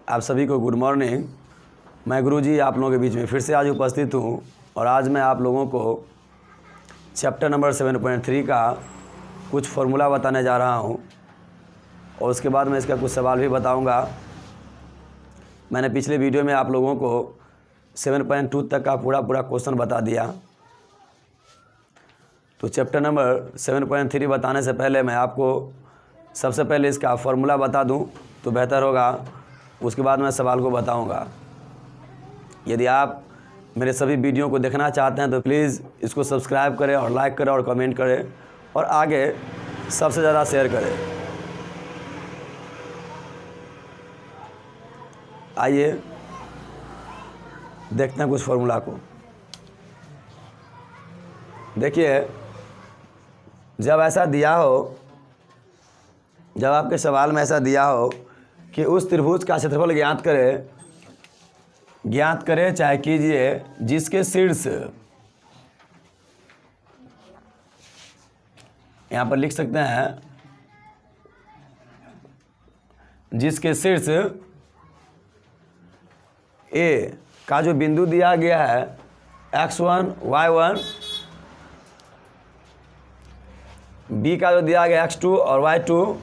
आप सभी को गुड मॉर्निंग। मैं गुरुजी आप लोगों के बीच में फिर से आज उपस्थित हूँ और आज मैं आप लोगों को चैप्टर नंबर 7.3 का कुछ फॉर्मूला बताने जा रहा हूँ और उसके बाद मैं इसका कुछ सवाल भी बताऊँगा। मैंने पिछले वीडियो में आप लोगों को 7.2 तक का पूरा क्वेश्चन बता दिया। तो चैप्टर नंबर 7.3 बताने से पहले मैं आपको सबसे पहले इसका फॉर्मूला बता दूं तो बेहतर होगा, उसके बाद मैं सवाल को बताऊंगा। यदि आप मेरे सभी वीडियो को देखना चाहते हैं तो प्लीज़ इसको सब्सक्राइब करें और लाइक करें और कमेंट करें और आगे सबसे ज़्यादा शेयर करें। आइए देखते हैं कुछ फॉर्मूला को। देखिए, जब ऐसा दिया हो, जब आपके सवाल में ऐसा दिया हो कि उस त्रिभुज का क्षेत्रफल ज्ञात करें चाहे कीजिए जिसके शीर्ष, यहाँ पर लिख सकते हैं जिसके शीर्ष ए का जो बिंदु दिया गया है x1 y1, बी का जो दिया गया x2 और y2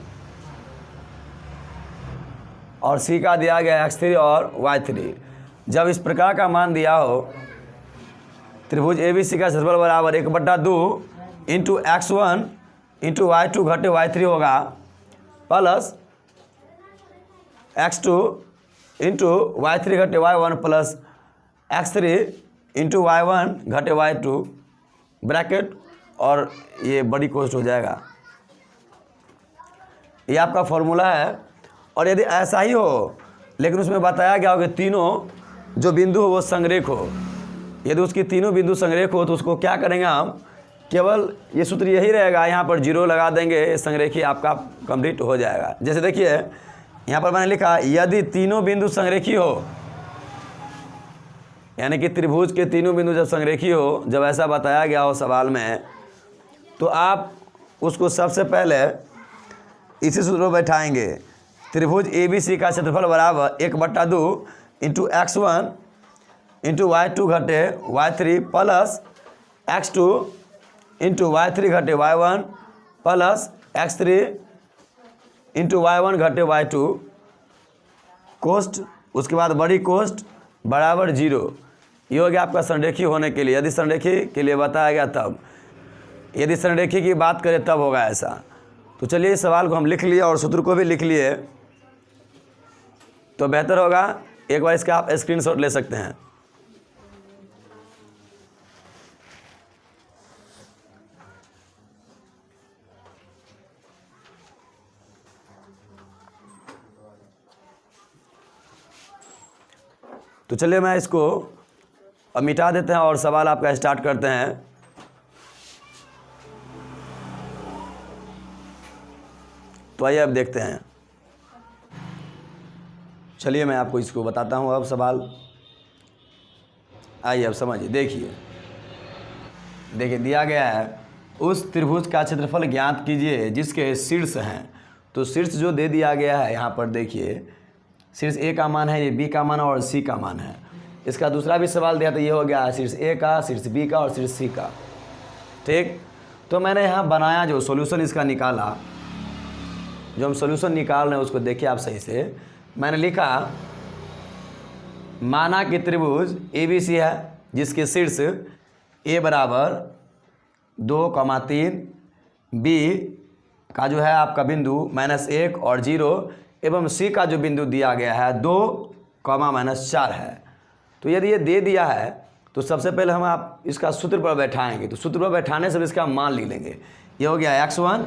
और सी का दिया गया x3 और y3। जब इस प्रकार का मान दिया हो, त्रिभुज ABC का क्षेत्रफल बराबर 1/2 इंटू x1 इंटू y2 घटे y3 होगा प्लस x2 इंटू y3 घटे y1 plus x3 into y1 घटे y2 ब्रैकेट और ये बड़ी कोष्ट हो जाएगा। ये आपका फॉर्मूला है। और यदि ऐसा ही हो लेकिन उसमें बताया गया हो कि तीनों जो बिंदु हो वो संरेख हो, यदि उसकी तीनों बिंदु संरेख हो तो उसको क्या करेंगे हम, केवल ये सूत्र यही रहेगा, यहाँ पर 0 लगा देंगे, संरेखी आपका कंप्लीट हो जाएगा। जैसे देखिए यहाँ पर मैंने लिखा यदि तीनों बिंदु संरेखी हो, यानी कि त्रिभुज के तीनों बिंदु जब संरेखी हो, जब ऐसा बताया गया हो सवाल में, तो आप उसको सबसे पहले इसी सूत्र में बैठाएंगे। त्रिभुज ABC का क्षेत्रफल बराबर 1/2 इंटू x1 इंटू y2 घटे y3 plus x2 into y3 घटे y1 plus x3 into y1 घटे y2 कोष्ट, उसके बाद बड़ी कोष्ट बराबर 0। ये हो गया आपका संरेखी होने के लिए। यदि संरेखी के लिए बताया गया तब, यदि संरेखी की बात करें तब होगा ऐसा। तो चलिए इस सवाल को हम लिख लिए और सूत्र को भी लिख लिए तो बेहतर होगा। एक बार इसका आप स्क्रीनशॉट ले सकते हैं। तो चलिए मैं इसको अब मिटा देते हैं और सवाल आपका स्टार्ट करते हैं। तो आइए अब देखते हैं। चलिए मैं आपको इसको बताता हूँ अब सवाल। आइए अब समझिए। देखिए दिया गया है उस त्रिभुज का क्षेत्रफल ज्ञात कीजिए जिसके शीर्ष हैं। तो शीर्ष जो दे दिया गया है यहाँ पर देखिए, शीर्ष A का मान है, ये B का मान है और C का मान है। इसका दूसरा भी सवाल दिया तो ये हो गया शीर्ष A का, शीर्ष B का और शीर्ष C का। ठीक, तो मैंने यहाँ बनाया जो सॉल्यूशन इसका निकाला, जो हम सॉल्यूशन निकाल रहे हैं उसको देखिए आप सही से। मैंने लिखा माना कि त्रिभुज ABC है जिसके शीर्ष A बराबर 2,3, B का जो है आपका बिंदु -1 और 0 एवं C का जो बिंदु दिया गया है 2, -4 है। तो यदि ये दे दिया है तो सबसे पहले हम आप इसका सूत्र पर बैठाएंगे। तो सूत्र पर बैठाने से इसका मान लिख लेंगे। ये हो गया x1,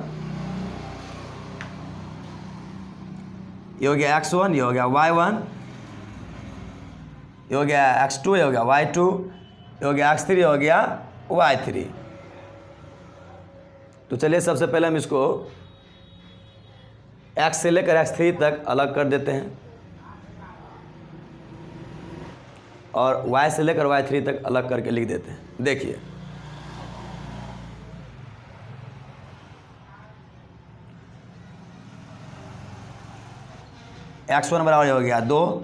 ये हो गया x1, ये हो गया y1, ये हो गया x2, ये हो गया y2, ये हो गया x3, ये हो गया y3। तो चलिए सबसे पहले हम इसको x से लेकर x3 तक अलग कर देते हैं और y से लेकर y3 तक अलग करके लिख देते हैं। देखिए x1 बराबर हो गया 2,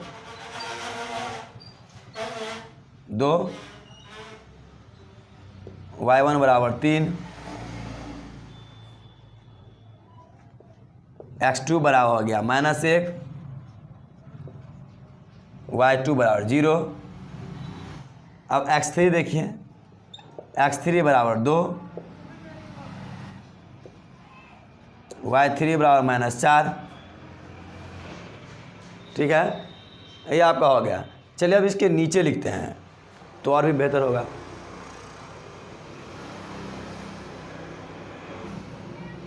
2, y1 बराबर 3, x2 बराबर हो गया -1, y2 बराबर 0। अब x3 देखिए, x3 बराबर 2, y3 बराबर -4। ठीक है, ये आपका हो गया। चलिए अब इसके नीचे लिखते हैं तो और भी बेहतर होगा।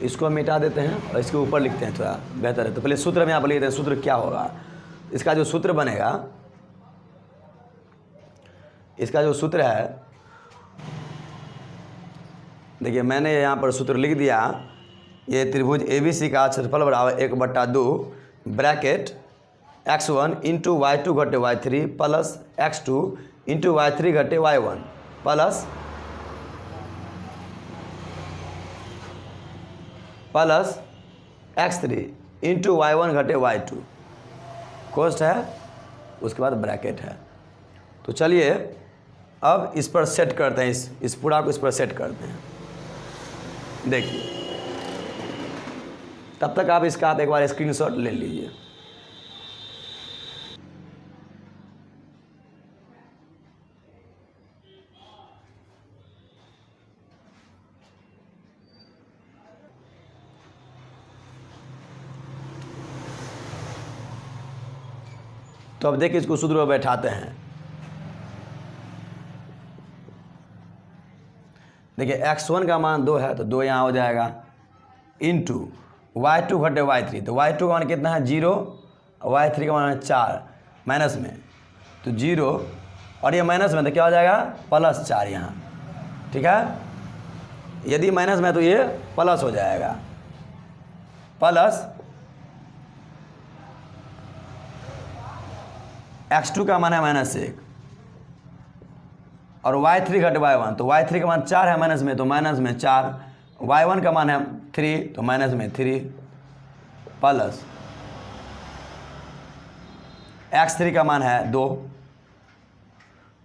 इसको मिटा देते हैं और इसके ऊपर लिखते हैं, थोड़ा बेहतर है। तो पहले सूत्र में यहाँ पर लिखते हैं, सूत्र क्या होगा। इसका जो सूत्र बनेगा, इसका जो सूत्र है, देखिए मैंने यहाँ पर सूत्र लिख दिया। ये त्रिभुज ABC का क्षेत्रफल बराबर 1/2 ब्रैकेट x1 इंटू y2 घटे y3 plus x2 into y3 घटे y1 plus x3 into y1 घटे y2 कोष्ठ है, उसके बाद ब्रैकेट है। तो चलिए अब इस पर सेट करते हैं, इस पूरा को इस पर सेट करते हैं। देखिए, तब तक आप इसका एक बार स्क्रीनशॉट ले लीजिए। तो अब देखिए इसको सूत्र में बैठाते हैं। देखिए x1 का मान 2 है तो 2 यहाँ हो जाएगा, इंटू y2 घटे y3, तो y2 का मान कितना है 0, y3 का मान है 4, माइनस में तो 0 और ये माइनस में तो क्या हो जाएगा +4 यहाँ। ठीक है, यदि माइनस में तो ये प्लस हो जाएगा, प्लस x2 का मान है -1 और y3 घटे y1, तो y3 का मान 4 है माइनस में, तो माइनस में 4, y1 का मान है 3 तो माइनस में 3 प्लस x3 का मान है 2,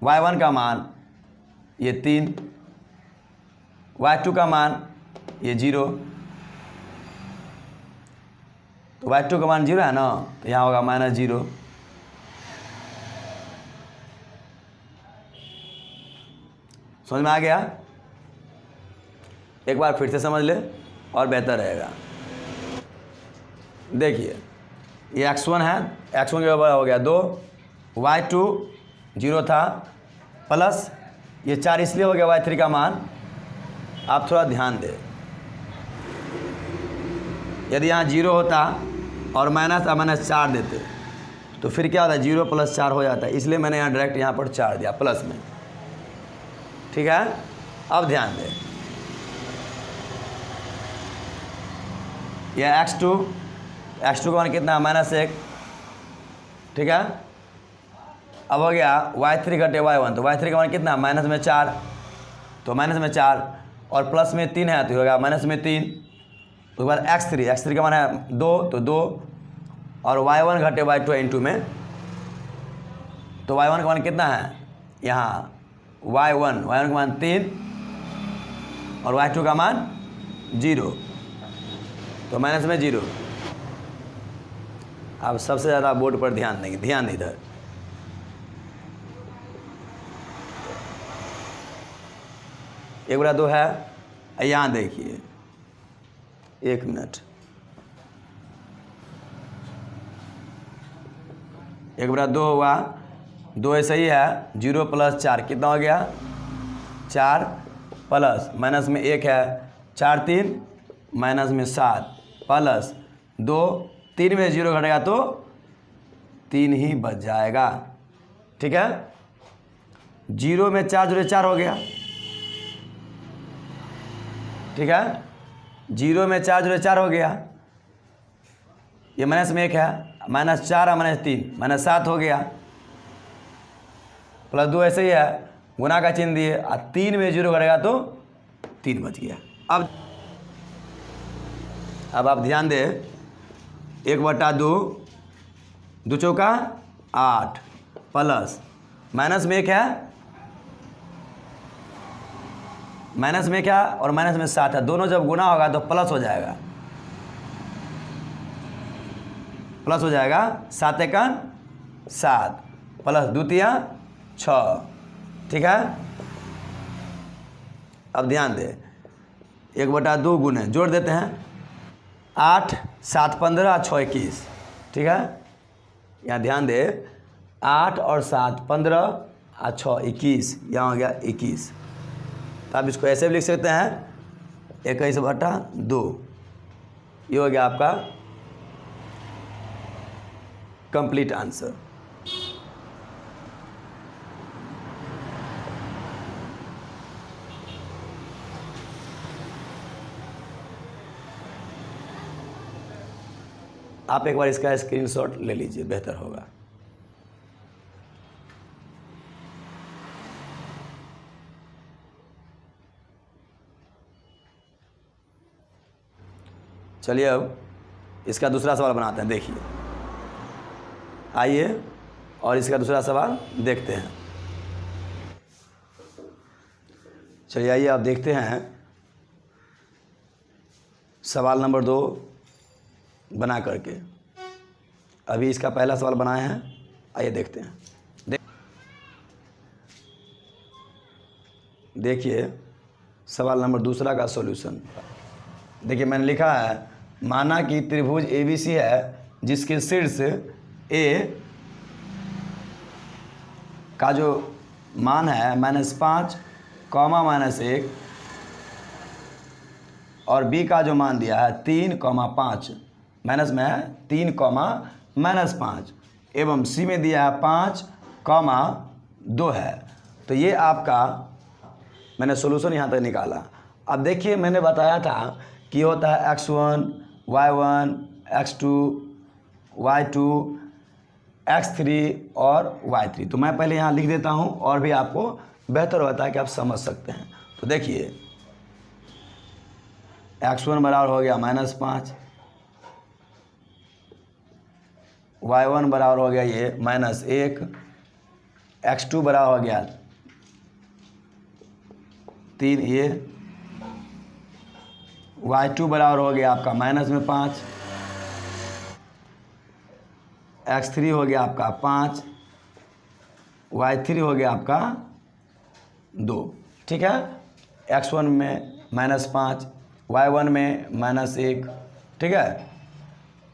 y1 का मान ये 3, y2 का मान ये 0, तो y2 का मान 0 है ना, तो यहाँ होगा -0। समझ में आ गया? एक बार फिर से समझ ले और बेहतर रहेगा। देखिए ये x1 है, x1 के ऊपर हो गया 2, y2 0 था, प्लस ये 4 इसलिए हो गया y3 का मान। आप थोड़ा ध्यान दें, यदि यहाँ 0 होता और -4 देते तो फिर क्या होता है 0 + 4 हो जाता है, इसलिए मैंने यहाँ डायरेक्ट यहाँ पर 4 दिया प्लस में। ठीक है, अब ध्यान दें, यह x2 का मान कितना है -1। ठीक है, अब हो गया y3 घटे y1, तो y3 का मान कितना माइनस में 4, तो माइनस में 4 और प्लस में 3 है तो होगा माइनस में 3। उसके बाद x3 का मान है 2, तो 2 और y1 घटे y2 इंटू में, तो y1 का मान कितना है यहाँ y1 का मान 3 और y2 का मान 0, तो माइनस में 0। अब सबसे ज़्यादा बोर्ड पर ध्यान देंगे, ध्यान इधर। एक बड़ा 2 है, यहाँ देखिए 1 मिनट, 1/2 हुआ, 2 ऐसे ही है, 0 + 4 कितना हो गया 4 प्लस माइनस में 1 है 4 3 माइनस में 7 प्लस 2, 3 में 0 घटेगा तो 3 ही बच जाएगा। ठीक है, 0 में 4 जोड़े 4 हो गया। ठीक है, 0 में 4 जोड़े 4 हो गया, ये माइनस में 1 है, -4 और -3 -7 हो गया, +2 ऐसे ही है, गुना का चिन्ह दिए और 3 में 0 करेगा तो 3 बच गया। अब आप ध्यान दें, 1/2 2 चौका 8 प्लस माइनस में क्या है, माइनस में क्या और माइनस में 7 है, दोनों जब गुना होगा तो प्लस हो जाएगा, प्लस हो जाएगा 7 एकन 7 प्लस 2 तिया 6। ठीक है, अब ध्यान दे 1/2 गुने जोड़ देते हैं 8 7 15 6 21। ठीक है, यहाँ ध्यान दे 8 और 7 15 और 6 21, यहाँ हो गया 21। तो आप इसको ऐसे भी लिख सकते हैं 21/2। ये हो गया आपका कंप्लीट आंसर। आप एक बार इसका स्क्रीनशॉट ले लीजिए, बेहतर होगा। चलिए अब इसका दूसरा सवाल बनाते हैं। देखिए आइए और इसका दूसरा सवाल देखते हैं। चलिए आइए आप देखते हैं सवाल नंबर 2 बना करके। अभी इसका पहला सवाल बनाए हैं, आइए देखते हैं। देखिए सवाल नंबर दूसरा का सॉल्यूशन। देखिए मैंने लिखा है, माना कि त्रिभुज ABC है जिसके शीर्ष A का जो मान है -5, -1 और B का जो मान दिया है 3, 5 माइनस में है 3, -5 एवं C में दिया है 5, 2 है। तो ये आपका मैंने सॉल्यूशन यहाँ तक निकाला। अब देखिए मैंने बताया था कि होता है x1, y1, x2, y2, x3 और y3। तो मैं पहले यहाँ लिख देता हूँ और भी आपको बेहतर होता है कि आप समझ सकते हैं। तो देखिए x1 बराबर हो गया -5, y1 बराबर हो गया ये -1, x2 बराबर हो गया 3 ये, y2 बराबर हो गया आपका -5, x3 हो गया आपका 5, y3 हो गया आपका 2। ठीक है, x1 में -5, y1 में -1, ठीक है,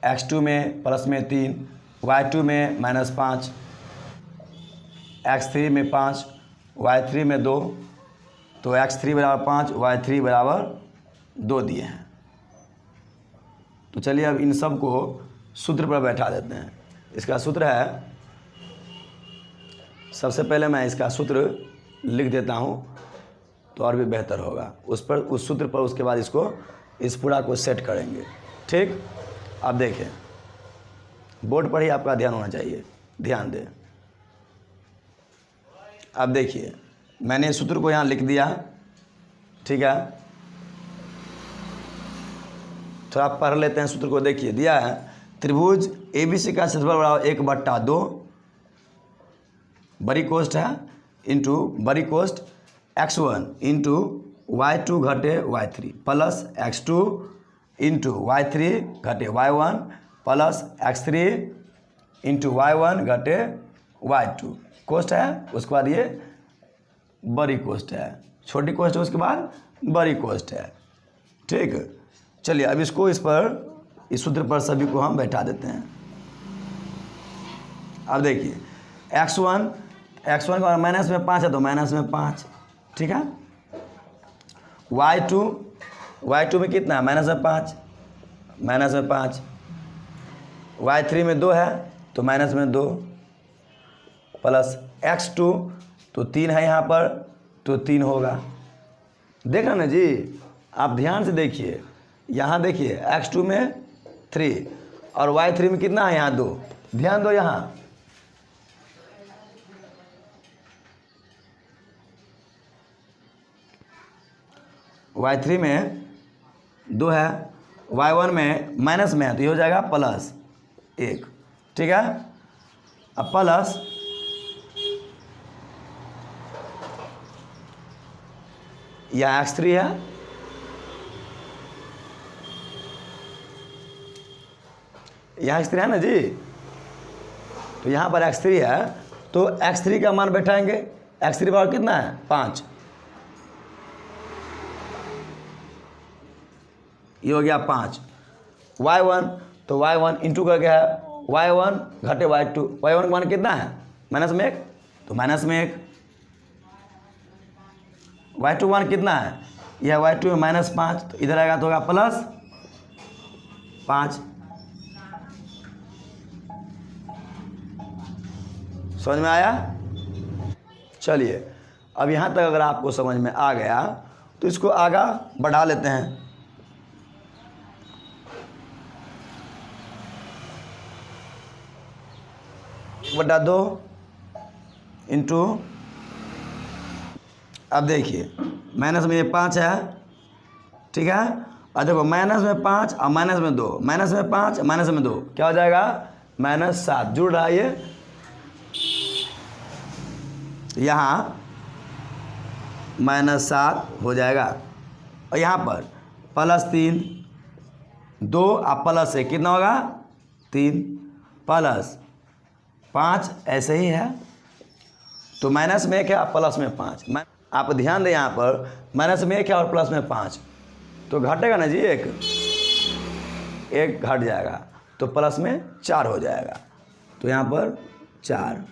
x2 में प्लस में 3, y2 में -5, x3 में 5, y3 में 2। तो x3 बराबर 5, y3 बराबर 2 दिए हैं। तो चलिए अब इन सब को सूत्र पर बैठा देते हैं। इसका सूत्र है, सबसे पहले मैं इसका सूत्र लिख देता हूँ तो और भी बेहतर होगा। उस सूत्र पर उसके बाद इस पूरा को सेट करेंगे। ठीक, अब देखें बोर्ड पर ही आपका ध्यान होना चाहिए, ध्यान दें। अब देखिए मैंने सूत्र को यहाँ लिख दिया। ठीक है, थोड़ा पढ़ लेते हैं सूत्र को। देखिए दिया है, त्रिभुज ABC का क्षेत्रफल बराबर 1/2 बड़ी कोष्ठ है इंटू बड़ी कोष्ठ x1 इंटू y2 घटे y3 plus x2 into y3 घटे y1 plus x3 into y1 घटे y2 कोष्ठ है। उसके बाद ये बड़ी कोष्ठ है, छोटी कोष्ठ है, उसके बाद बड़ी कोष्ठ है। ठीक, चलिए अब इसको इस सूत्र पर सभी को हम बैठा देते हैं। अब देखिए x1 का माइनस में 5 है तो माइनस में 5। ठीक है, y2 में कितना है, माइनस में 5, माइनस में 5, y3 में 2 है तो माइनस में 2 प्लस x2 तो 3 है यहाँ पर तो 3 होगा। देख रहे ना जी, आप ध्यान से देखिए, यहाँ देखिए x2 में 3 और y3 में कितना है, यहाँ 2। ध्यान दो, यहाँ y3 में 2 है, y1 में माइनस में है तो ये हो जाएगा +1। ठीक है, अब प्लस यहाँ x3 है, यहाँ x3 है ना जी, तो यहाँ पर x3 है, तो x3 का मान बैठाएंगे। x3 पावर कितना है 5, ये हो गया 5। y1 तो y1 इंटू का क्या है, y1 घटे y2, y1 का मान कितना है माइनस में 1, तो माइनस में 1। y2 मान कितना है, यह y2 में -5, तो इधर आएगा तो होगा +5। समझ में आया? चलिए अब यहाँ तक अगर आपको समझ में आ गया तो इसको आगे बढ़ा लेते हैं। 1/2 इंटू, अब देखिए माइनस में ये 5 है, ठीक है, और देखो माइनस में 5 और माइनस में 2, माइनस में 5 माइनस में 2 क्या हो जाएगा -7, जुड़ रहा है ये, यहाँ -7 हो जाएगा, और यहाँ पर +3 2 और प्लस 1 कितना होगा 3 प्लस 5 ऐसे ही है, तो माइनस में 1 है और प्लस में 5। आप ध्यान दें यहाँ पर माइनस में 1 है और प्लस में 5, तो घटेगा ना जी, एक घट जाएगा, तो प्लस में 4 हो जाएगा, तो यहाँ पर 4।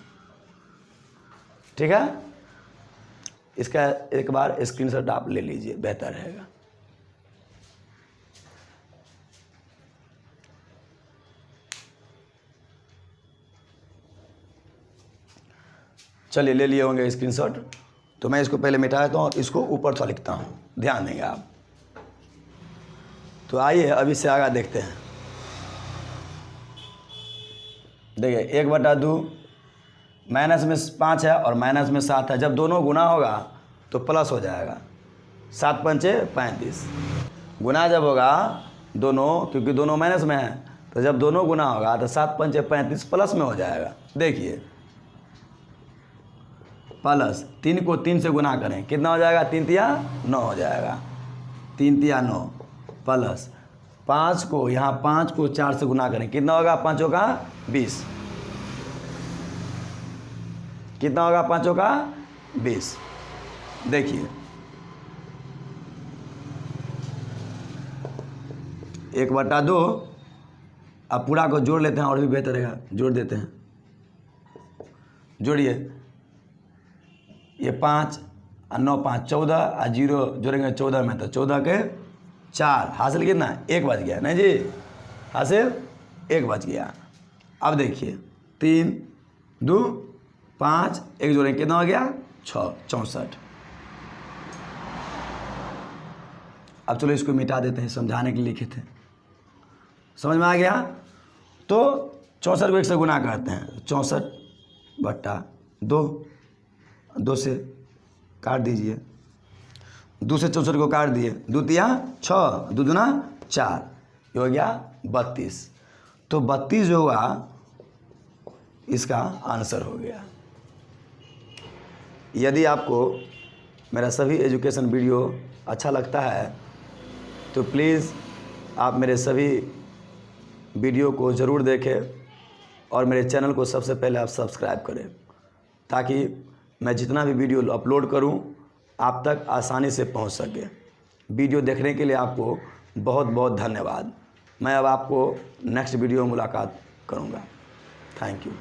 ठीक है, इसका एक बार स्क्रीनशॉट आप ले लीजिए, बेहतर रहेगा। चलिए ले लिए होंगे स्क्रीनशॉट, तो मैं इसको पहले मिटा देता हूँ और इसको ऊपर से लिखता हूँ, ध्यान देंगे आप। तो आइए अब इससे आगे देखते हैं। देखिए 1/2 माइनस में 5 है और माइनस में 7 है, जब दोनों गुना होगा तो प्लस हो जाएगा, 7 पंचे 35, गुना जब होगा दोनों, क्योंकि दोनों माइनस में है, तो जब दोनों गुना होगा तो 7 पंचे 35 प्लस में हो जाएगा। देखिए प्लस 3 को 3 से गुना करें कितना हो जाएगा, 3 तिया 9 हो जाएगा, 3 तिया 9 प्लस 5 को, यहाँ 5 को 4 से गुना करें कितना होगा, 5 का 20, कितना होगा 5 का 20। देखिए 1/2, अब पूरा को जोड़ लेते हैं और भी बेहतर रहेगा, जोड़ देते हैं, जोड़िए, ये 5 और 9 5 14 और 0 जोड़ेंगे 14 में, तो 14 के 4, हासिल कितना 1 बच गया, नहीं जी, हासिल 1 बच गया। अब देखिए 3 2 5 1 जोड़ेंगे कितना हो गया 6 64। अब चलो इसको मिटा देते हैं, समझाने के लिए लिखे थे, समझ में आ गया। तो 64 को 1 से गुना करते हैं, 64/2, 2 से काट दीजिए, 2 से 64 को काट दिए, 2 तिया 6, 2 दूना 4, ये हो गया 32। तो 32 जो होगा इसका आंसर हो गया। यदि आपको मेरा सभी एजुकेशन वीडियो अच्छा लगता है तो प्लीज़ आप मेरे सभी वीडियो को ज़रूर देखें और मेरे चैनल को सबसे पहले आप सब्सक्राइब करें, ताकि मैं जितना भी वीडियो अपलोड करूं आप तक आसानी से पहुंच सके। वीडियो देखने के लिए आपको बहुत बहुत धन्यवाद। मैं अब आपको नेक्स्ट वीडियो में मुलाकात करूंगा। Thank you.